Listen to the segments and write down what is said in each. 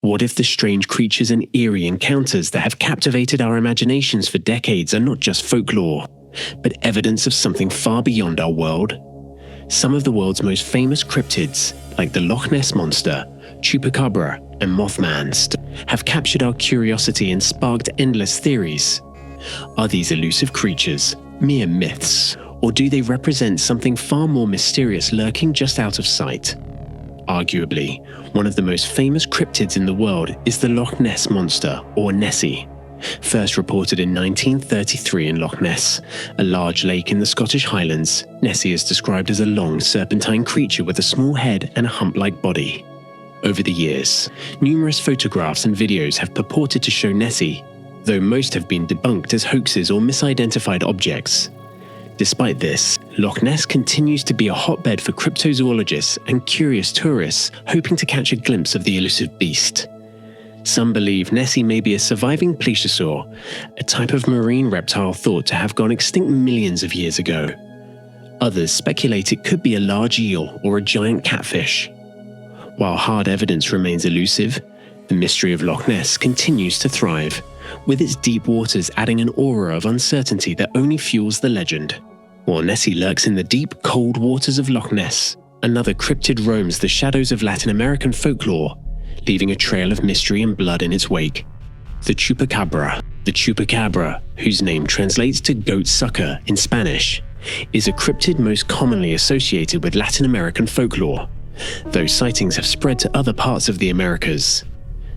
What if the strange creatures and eerie encounters that have captivated our imaginations for decades are not just folklore, but evidence of something far beyond our world? Some of the world's most famous cryptids, like the Loch Ness Monster, Chupacabra, and Mothman, have captured our curiosity and sparked endless theories. Are these elusive creatures mere myths, or do they represent something far more mysterious lurking just out of sight? Arguably, one of the most famous cryptids in the world is the Loch Ness Monster, or Nessie. First reported in 1933 in Loch Ness, a large lake in the Scottish Highlands, Nessie is described as a long, serpentine creature with a small head and a hump-like body. Over the years, numerous photographs and videos have purported to show Nessie, though most have been debunked as hoaxes or misidentified objects. Despite this, Loch Ness continues to be a hotbed for cryptozoologists and curious tourists hoping to catch a glimpse of the elusive beast. Some believe Nessie may be a surviving plesiosaur, a type of marine reptile thought to have gone extinct millions of years ago. Others speculate it could be a large eel or a giant catfish. While hard evidence remains elusive, the mystery of Loch Ness continues to thrive, with its deep waters adding an aura of uncertainty that only fuels the legend. While Nessie lurks in the deep, cold waters of Loch Ness, another cryptid roams the shadows of Latin American folklore, leaving a trail of mystery and blood in its wake. The Chupacabra. The Chupacabra, whose name translates to goat sucker in Spanish, is a cryptid most commonly associated with Latin American folklore, though sightings have spread to other parts of the Americas.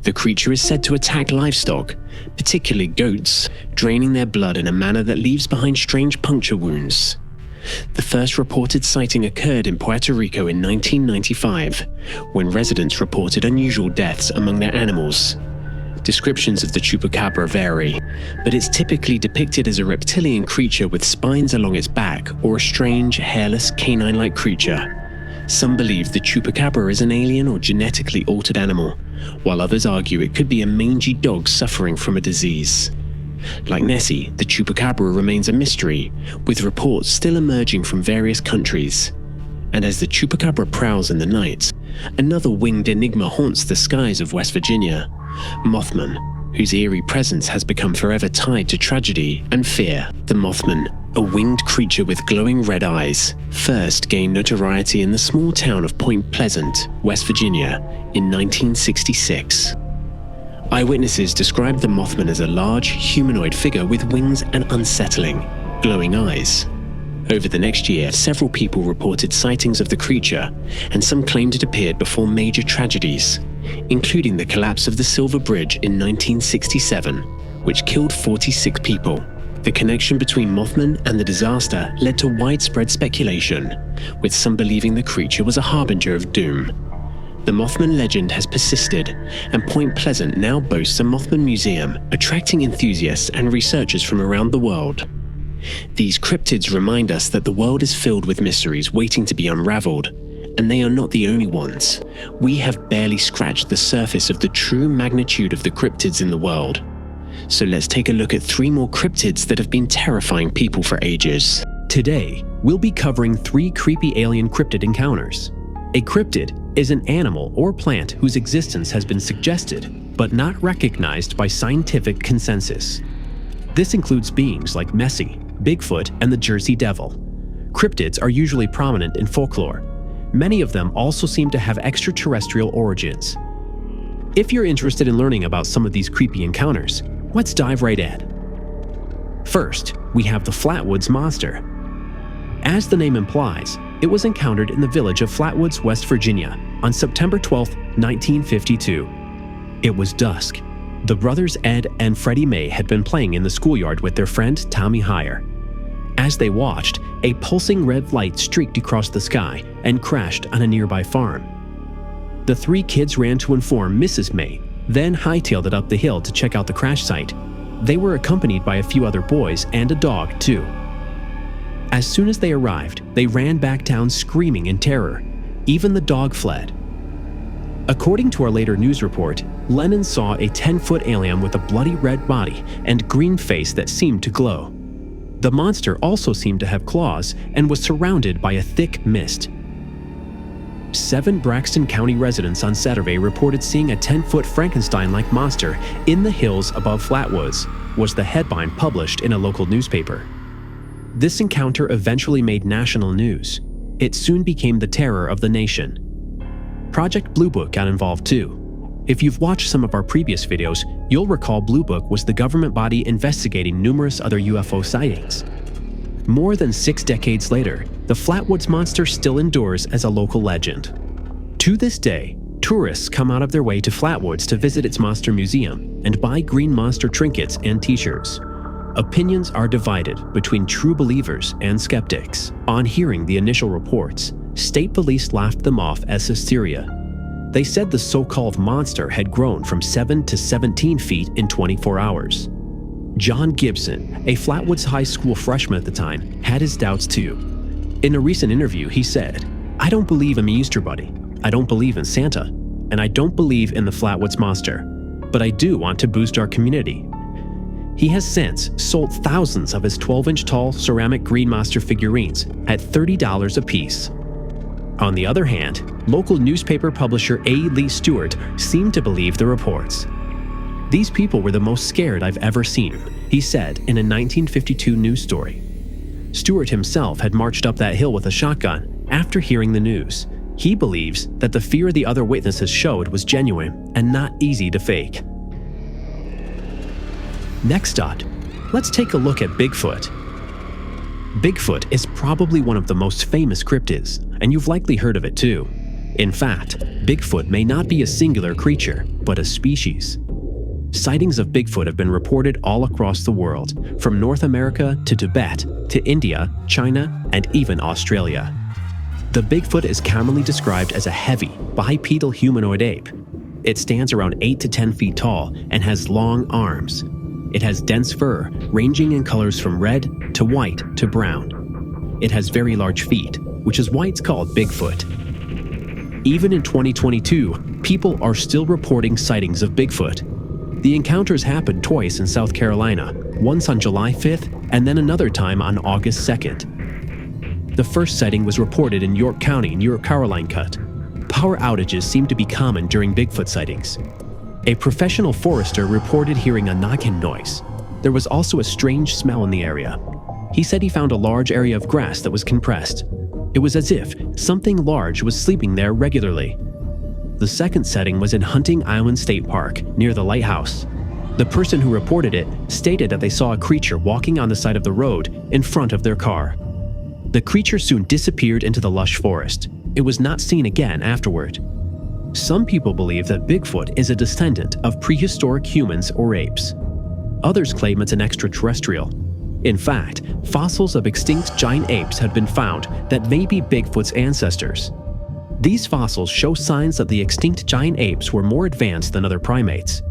The creature is said to attack livestock, particularly goats, draining their blood in a manner that leaves behind strange puncture wounds. The first reported sighting occurred in Puerto Rico in 1995, when residents reported unusual deaths among their animals. Descriptions of the Chupacabra vary, but it's typically depicted as a reptilian creature with spines along its back or a strange, hairless, canine-like creature. Some believe the Chupacabra is an alien or genetically altered animal, while others argue it could be a mangy dog suffering from a disease. Like Nessie, the Chupacabra remains a mystery, with reports still emerging from various countries. And as the Chupacabra prowls in the night, another winged enigma haunts the skies of West Virginia, Mothman, whose eerie presence has become forever tied to tragedy and fear. The Mothman, a winged creature with glowing red eyes, first gained notoriety in the small town of Point Pleasant, West Virginia, in 1966. Eyewitnesses described the Mothman as a large, humanoid figure with wings and unsettling, glowing eyes. Over the next year, several people reported sightings of the creature, and some claimed it appeared before major tragedies, including the collapse of the Silver Bridge in 1967, which killed 46 people. The connection between Mothman and the disaster led to widespread speculation, with some believing the creature was a harbinger of doom. The Mothman legend has persisted, and Point Pleasant now boasts a Mothman museum, attracting enthusiasts and researchers from around the world. These cryptids remind us that the world is filled with mysteries waiting to be unraveled, and they are not the only ones. We have barely scratched the surface of the true magnitude of the cryptids in the world. So let's take a look at 3 more cryptids that have been terrifying people for ages. Today, we'll be covering 3 creepy alien cryptid encounters. A cryptid is an animal or plant whose existence has been suggested, but not recognized by scientific consensus. This includes beings like Nessie, Bigfoot, and the Jersey Devil. Cryptids are usually prominent in folklore. Many of them also seem to have extraterrestrial origins. If you're interested in learning about some of these creepy encounters, let's dive right in. First, we have the Flatwoods Monster. As the name implies, it was encountered in the village of Flatwoods, West Virginia, on September 12, 1952. It was dusk. The brothers Ed and Freddie May had been playing in the schoolyard with their friend Tommy Heyer. As they watched, a pulsing red light streaked across the sky and crashed on a nearby farm. The 3 kids ran to inform Mrs. May, then hightailed it up the hill to check out the crash site. They were accompanied by a few other boys and a dog, too. As soon as they arrived, they ran back down screaming in terror. Even the dog fled. According to our later news report, Lennon saw a 10-foot alien with a bloody red body and green face that seemed to glow. The monster also seemed to have claws and was surrounded by a thick mist. 7 Braxton County residents on Saturday reported seeing a 10-foot Frankenstein-like monster in the hills above Flatwoods, was the headline published in a local newspaper. This encounter eventually made national news. It soon became the terror of the nation. Project Blue Book got involved too. If you've watched some of our previous videos, you'll recall Blue Book was the government body investigating numerous other UFO sightings. More than 6 decades later, the Flatwoods Monster still endures as a local legend. To this day, tourists come out of their way to Flatwoods to visit its monster museum and buy green monster trinkets and t-shirts. Opinions are divided between true believers and skeptics. On hearing the initial reports, state police laughed them off as hysteria. They said the so-called monster had grown from 7 to 17 feet in 24 hours. John Gibson, a Flatwoods High School freshman at the time, had his doubts too. In a recent interview, he said, "I don't believe in the Easter Bunny, I don't believe in Santa, and I don't believe in the Flatwoods Monster, but I do want to boost our community." He has since sold thousands of his 12-inch tall ceramic green monster figurines at $30 a piece. On the other hand, local newspaper publisher A. Lee Stewart seemed to believe the reports. "These people were the most scared I've ever seen," he said in a 1952 news story. Stewart himself had marched up that hill with a shotgun after hearing the news. He believes that the fear the other witnesses showed was genuine and not easy to fake. Next up, let's take a look at Bigfoot. Bigfoot is probably one of the most famous cryptids, and you've likely heard of it too. In fact, Bigfoot may not be a singular creature, but a species. Sightings of Bigfoot have been reported all across the world, from North America to Tibet to India, China, and even Australia. The Bigfoot is commonly described as a heavy, bipedal humanoid ape. It stands around 8 to 10 feet tall and has long arms. It has dense fur, ranging in colors from red to white to brown. It has very large feet, which is why it's called Bigfoot. Even in 2022, people are still reporting sightings of Bigfoot. The encounters happened twice in South Carolina, once on July 5th and then another time on August 2nd. The first sighting was reported in York County near Caroline Cut. Power outages seem to be common during Bigfoot sightings. A professional forester reported hearing a knocking noise. There was also a strange smell in the area. He said he found a large area of grass that was compressed. It was as if something large was sleeping there regularly. The second sighting was in Hunting Island State Park, near the lighthouse. The person who reported it stated that they saw a creature walking on the side of the road in front of their car. The creature soon disappeared into the lush forest. It was not seen again afterward. Some people believe that Bigfoot is a descendant of prehistoric humans or apes. Others claim it's an extraterrestrial. In fact, fossils of extinct giant apes have been found that may be Bigfoot's ancestors. These fossils show signs that the extinct giant apes were more advanced than other primates.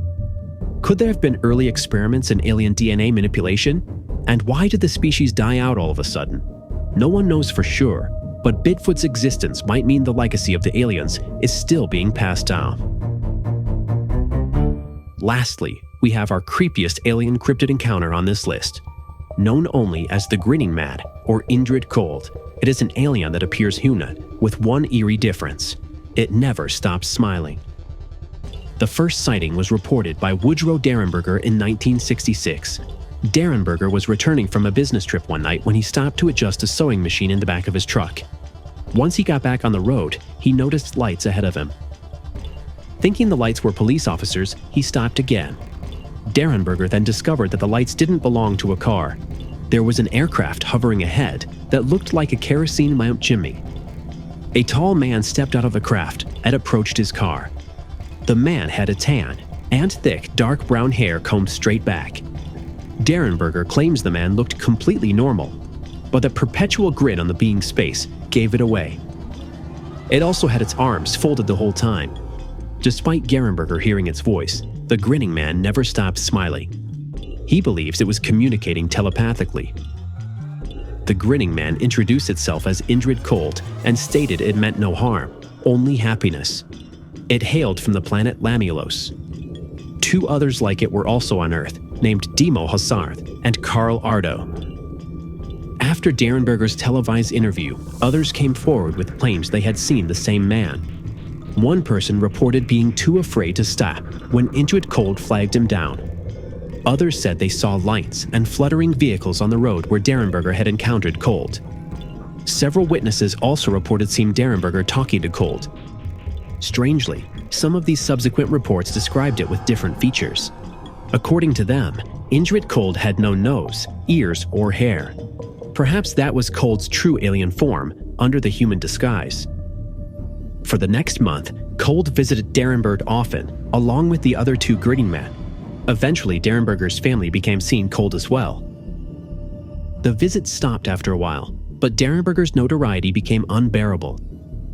Could there have been early experiments in alien DNA manipulation? And why did the species die out all of a sudden? No one knows for sure, but Bigfoot's existence might mean the legacy of the aliens is still being passed down. Lastly, we have our creepiest alien cryptid encounter on this list. Known only as the Grinning Man or Indrid Cold, it is an alien that appears human, with one eerie difference: it never stops smiling. The first sighting was reported by Woodrow Derenberger in 1966. Derenberger was returning from a business trip one night when he stopped to adjust a sewing machine in the back of his truck. Once he got back on the road, he noticed lights ahead of him. Thinking the lights were police officers, he stopped again. Derenberger then discovered that the lights didn't belong to a car. There was an aircraft hovering ahead that looked like a kerosene lamp chimney. A tall man stepped out of the craft and approached his car. The man had a tan and thick dark brown hair combed straight back. Derenberger claims the man looked completely normal, but the perpetual grin on the being's face gave it away. It also had its arms folded the whole time. Despite Derenberger hearing its voice, the grinning man never stopped smiling. He believes it was communicating telepathically. The grinning man introduced itself as Indrid Cold and stated it meant no harm, only happiness. It hailed from the planet Lamulus. 2 others like it were also on Earth, named Demo Hassarth and Carl Ardo. After Derenberger's televised interview, others came forward with claims they had seen the same man. One person reported being too afraid to stop when Indrid Cold flagged him down. Others said they saw lights and fluttering vehicles on the road where Derenberger had encountered Cold. Several witnesses also reported seeing Derenberger talking to Cold. Strangely, some of these subsequent reports described it with different features. According to them, Indrid Cold had no nose, ears, or hair. Perhaps that was Cold's true alien form, under the human disguise. For the next month, Cold visited Derenberg often, along with the other two grinning men. Eventually, Derenberger's family became seeing Cold as well. The visit stopped after a while, but Derenberger's notoriety became unbearable.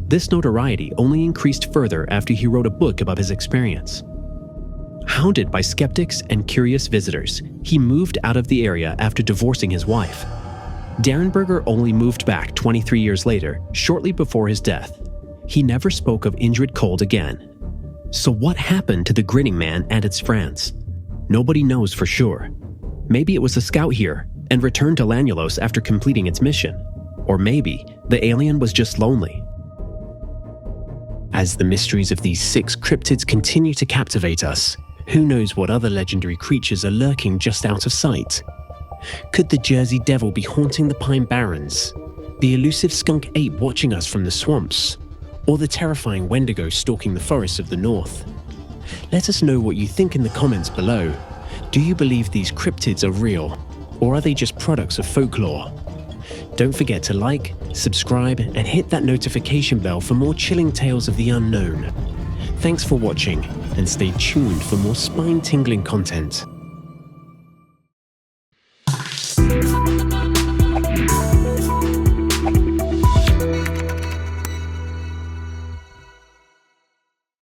This notoriety only increased further after he wrote a book about his experience. Hounded by skeptics and curious visitors, he moved out of the area after divorcing his wife. Derenberger only moved back 23 years later, shortly before his death. He never spoke of Indrid Cold again. So what happened to the grinning man and its friends? Nobody knows for sure. Maybe it was a scout here and returned to Lanulos after completing its mission. Or maybe the alien was just lonely. As the mysteries of these 6 cryptids continue to captivate us, who knows what other legendary creatures are lurking just out of sight? Could the Jersey Devil be haunting the Pine Barrens? The elusive skunk ape watching us from the swamps? Or the terrifying Wendigo stalking the forests of the north? Let us know what you think in the comments below. Do you believe these cryptids are real, or are they just products of folklore? Don't forget to like, subscribe, and hit that notification bell for more chilling tales of the unknown. Thanks for watching, and stay tuned for more spine-tingling content.